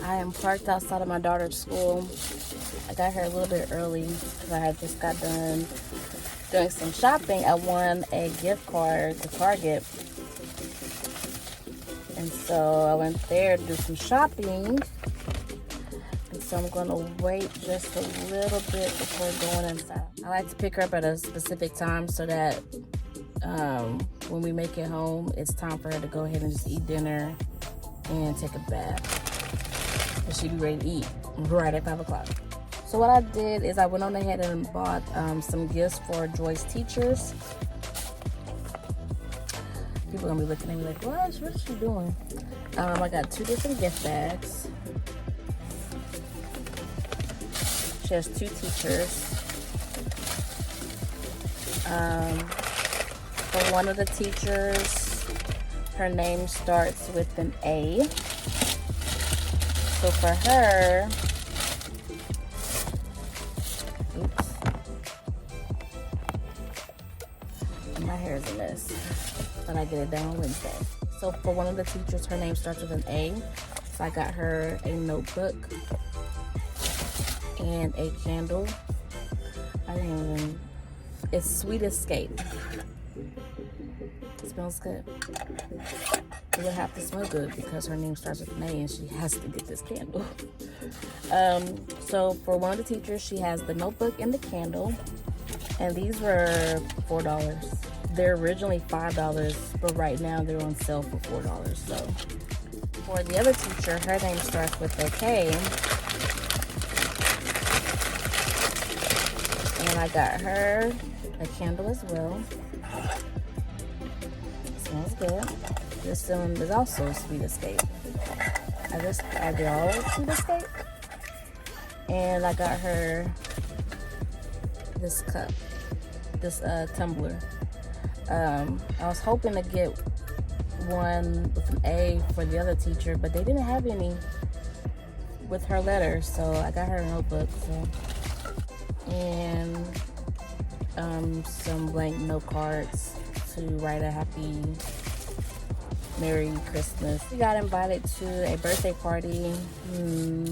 I am parked outside of my daughter's school. I got here a little bit early because I had just got done doing some shopping. I won a gift card to Target. And so I went there to do some shopping. And so I'm going to wait just a little bit before going inside. I like to pick her up at a specific time so that when we make it home, it's time for her to go ahead and just eat dinner and take a bath. And she'll be ready to eat right at 5 o'clock. So what I did is I went on ahead and bought some gifts for Joy's teachers. People are gonna be looking at me like, what is she doing? I got 2 different gift bags. She has 2 teachers. For one of the teachers, her name starts with an A. So for her, my hair is a mess, but I get it done on Wednesday. So for one of the teachers, her name starts with an A. So I got her a notebook and a candle. It's Sweet Escape. It smells good. It would have to smell good because her name starts with an A and she has to get this candle. So for one of the teachers, she has the notebook and the candle. And these were $4. They're originally $5, but right now they're on sale for $4. So for the other teacher, her name starts with a K. And I got her a candle as well. Smells good. This one is also Sweet Escape. Are they all Sweet Escape? And I got her this cup, this tumbler. I was hoping to get one with an A for the other teacher, but they didn't have any with her letter, so I got her a notebook. And some blank note cards to write a happy Merry Christmas. We got invited to a birthday party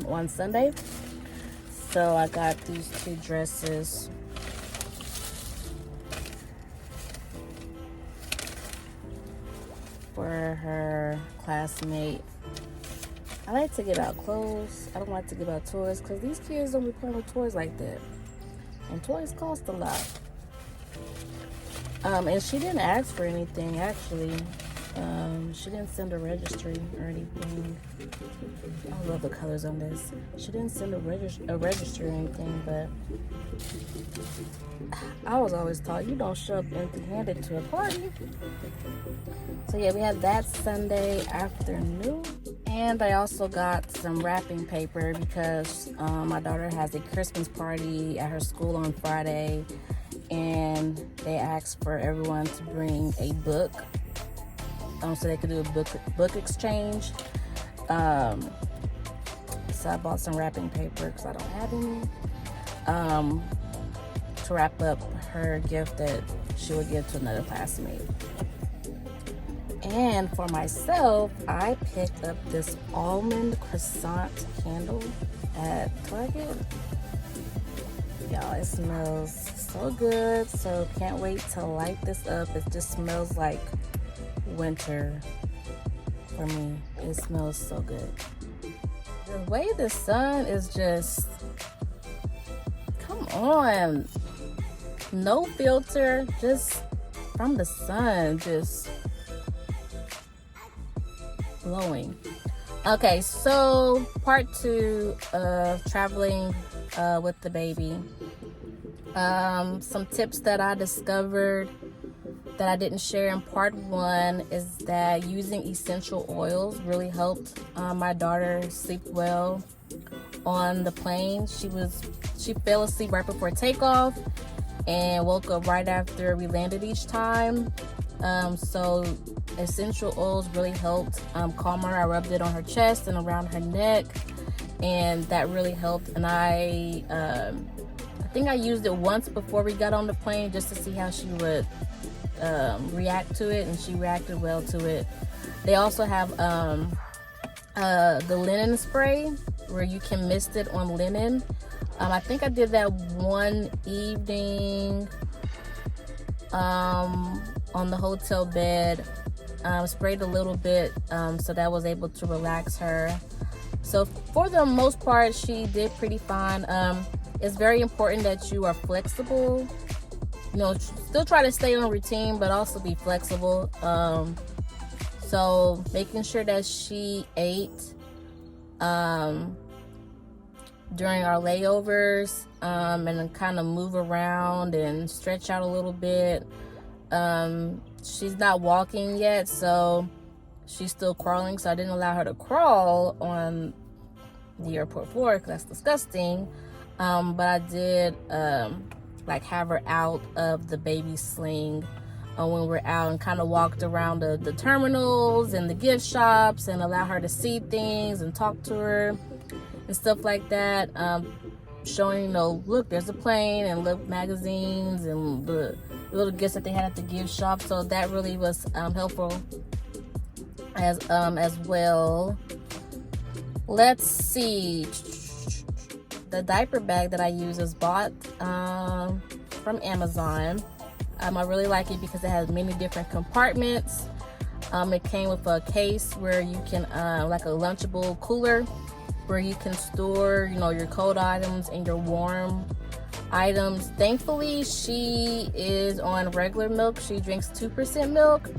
on Sunday, so I got these 2 dresses. For her classmate. I like to give out clothes. I don't like to give out toys because these kids don't be playing with toys like that. And toys cost a lot. And she didn't ask for anything, actually. She didn't send a registry or anything. I love the colors on this. She didn't send a registry or anything, but I was always taught you don't show up empty-handed to a party. So yeah, we had that Sunday afternoon. And I also got some wrapping paper because my daughter has a Christmas party at her school on Friday. And they asked for everyone to bring a book so they could do a book exchange. So I bought some wrapping paper because I don't have any to wrap up her gift that she would give to another classmate. And for myself, I picked up this Almond Croissant candle at Target. Y'all, it smells so good, so can't wait to light this up. It just smells like winter for me. It smells so good. The way the sun is just, come on, no filter, just from the sun, just glowing. Okay, so part 2 of traveling with the baby. Some tips that I discovered that I didn't share in part 1 is that using essential oils really helped my daughter sleep well on the plane. She fell asleep right before takeoff and woke up right after we landed each time. So essential oils really helped calm her. I rubbed it on her chest and around her neck, and that really helped. And I think I used it once before we got on the plane just to see how she would react to it, and she reacted well to it. They also have the linen spray, where you can mist it on linen. I think I did that one evening on the hotel bed. Sprayed a little bit so that was able to relax her. So for the most part, she did pretty fine. It's very important that you are flexible. You know, still try to stay on routine, but also be flexible. So making sure that she ate during our layovers, and then kind of move around and stretch out a little bit. She's not walking yet, so she's still crawling, so I didn't allow her to crawl on the airport floor because that's disgusting. But I did like have her out of the baby sling when we're out, and kind of walked around the terminals and the gift shops and allow her to see things and talk to her and stuff like that. Showing, you know, look, there's a plane, and look, magazines and the little gifts that they had at the gift shop. So that really was helpful as well. Let's see. The diaper bag that I use is bought from Amazon. I really like it because it has many different compartments. It came with a case where you can, like a Lunchable cooler, where you can store, you know, your cold items and your warm items. Thankfully, she is on regular milk. She drinks 2% milk.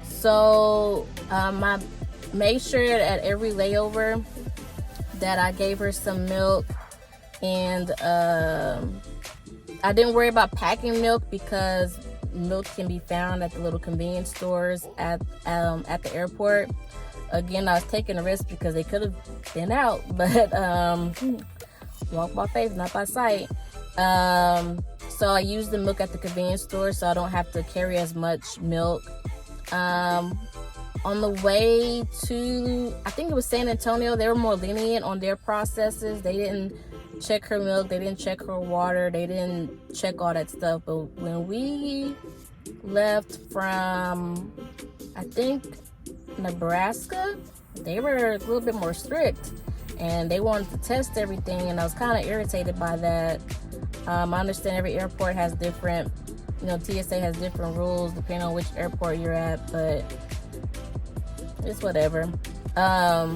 So I made sure at every layover that I gave her some milk, and I didn't worry about packing milk because milk can be found at the little convenience stores at the airport. Again, I was taking a risk because they could have been out, but walk by faith, not by sight. So I use the milk at the convenience store, so I don't have to carry as much milk. On the way to, I think it was San Antonio, they were more lenient on their processes. They didn't check her milk, they didn't check her water, they didn't check all that stuff. But when we left from, I think, Nebraska, they were a little bit more strict, and they wanted to test everything, and I was kind of irritated by that. I understand every airport has different, you know, TSA has different rules depending on which airport you're at, but it's whatever. I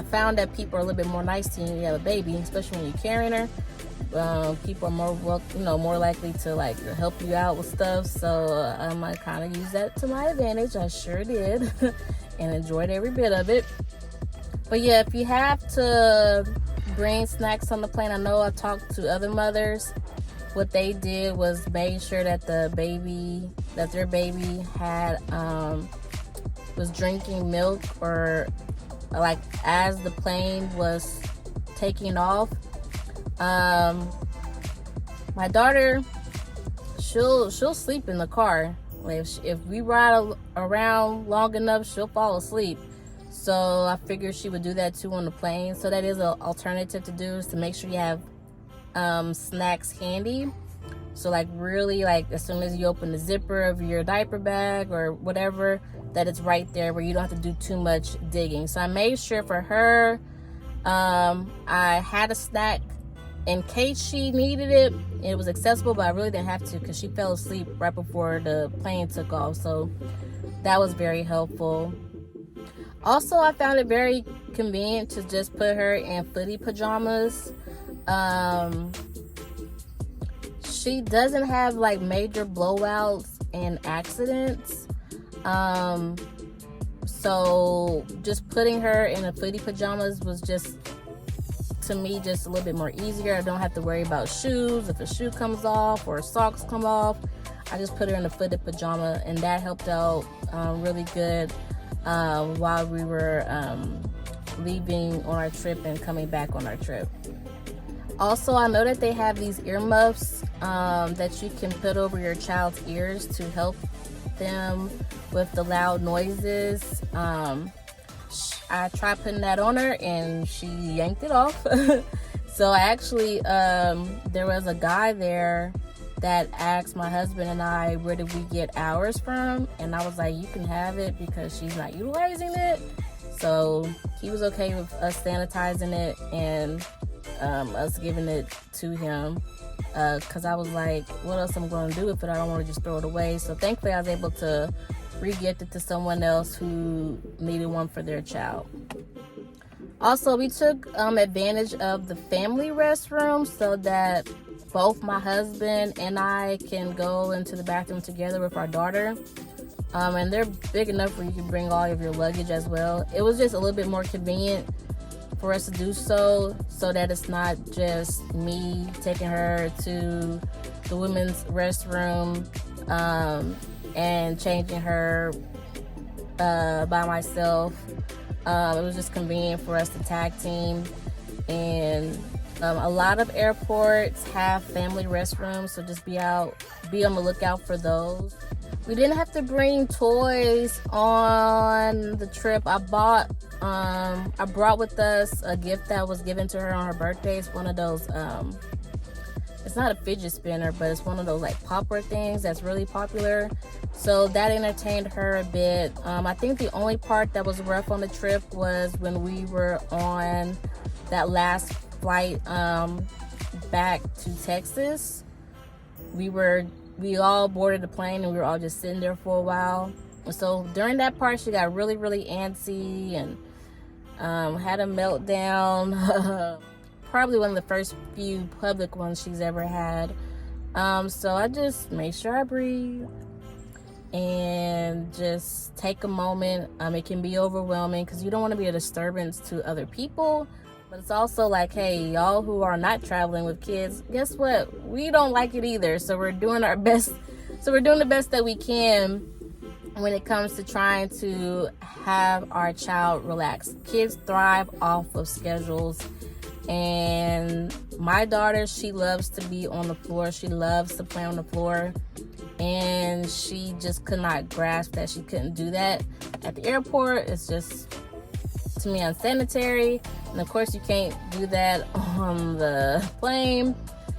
found that people are a little bit more nice to you when you have a baby, especially when you're carrying her. People are more likely to like help you out with stuff. So I kind of use that to my advantage. I sure did, and enjoyed every bit of it. But yeah, if you have to bring snacks on the plane, I know I talked to other mothers. What they did was made sure that their baby had was drinking milk, or like as the plane was taking off. My daughter, she'll sleep in the car. If we ride around long enough, she'll fall asleep. So I figured she would do that too on the plane. So that is an alternative to do, is to make sure you have snacks handy. So like really, like as soon as you open the zipper of your diaper bag or whatever, that it's right there where you don't have to do too much digging. So I made sure for her, I had a snack in case she needed it. It was accessible, but I really didn't have to because she fell asleep right before the plane took off. So that was very helpful. Also, I found it very convenient to just put her in footy pajamas. She doesn't have like major blowouts and accidents. So just putting her in a footy pajamas was just, to me, just a little bit more easier. I don't have to worry about shoes. If a shoe comes off or socks come off, I just put her in a footed pajama, and that helped out really good while we were leaving on our trip and coming back on our trip. Also, I know that they have these earmuffs that you can put over your child's ears to help them with the loud noises. I tried putting that on her and she yanked it off. So I actually, there was a guy there that asked my husband and I, where did we get ours from? And I was like, you can have it because she's not utilizing it. So he was okay with us sanitizing it and us giving it to him. Because I was like, what else I'm going to do with it? I don't want to just throw it away. So thankfully I was able to re-gift it to someone else who needed one for their child. Also, we took advantage of the family restroom so that both my husband and I can go into the bathroom together with our daughter. And they're big enough where you can bring all of your luggage as well. It was just a little bit more convenient for us to do so that it's not just me taking her to the women's restroom and changing her by myself. It was just convenient for us to tag team. And a lot of airports have family restrooms, so just be on the lookout for those. We didn't have to bring toys on the trip. I brought with us a gift that was given to her on her birthday. It's one of those, it's not a fidget spinner, but it's one of those like popper things that's really popular. So that entertained her a bit. I think the only part that was rough on the trip was when we were on that last flight back to Texas. We all boarded the plane and we were all just sitting there for a while. So during that part, she got really, really antsy and had a meltdown. Probably one of the first few public ones she's ever had. So I just made sure I breathe and just take a moment. It can be overwhelming because you don't want to be a disturbance to other people. But it's also like, hey, y'all who are not traveling with kids, guess what? We don't like it either. So we're doing our best. So we're doing the best that we can when it comes to trying to have our child relax. Kids thrive off of schedules. And my daughter, she loves to be on the floor. She loves to play on the floor. And she just could not grasp that she couldn't do that at the airport. It's just, to me, unsanitary. And of course you can't do that on the plane.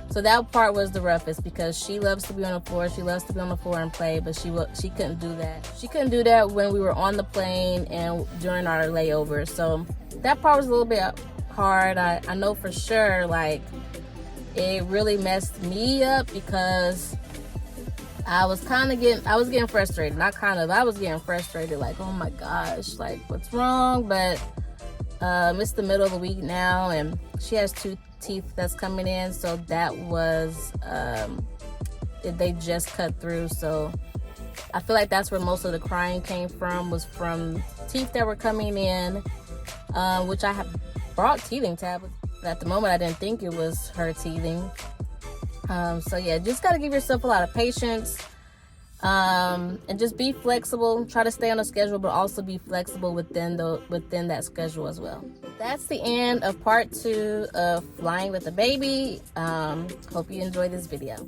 So that part was the roughest because she loves to be on the floor. She loves to be on the floor and play, but she couldn't do that. She couldn't do that when we were on the plane and during our layover. So that part was a little bit hard. I know for sure, like, it really messed me up because I was getting frustrated. I was getting frustrated, like, oh my gosh, like, what's wrong? But it's the middle of the week now, and she has 2 teeth that's coming in, so that was they just cut through. So I feel like that's where most of the crying came from, was from teeth that were coming in, which I have brought teething tablets. At the moment I didn't think it was her teething. So yeah, just got to give yourself a lot of patience, and just be flexible. Try to stay on a schedule, but also be flexible within that schedule as well. That's the end of part 2 of flying with a baby. Hope you enjoyed this video.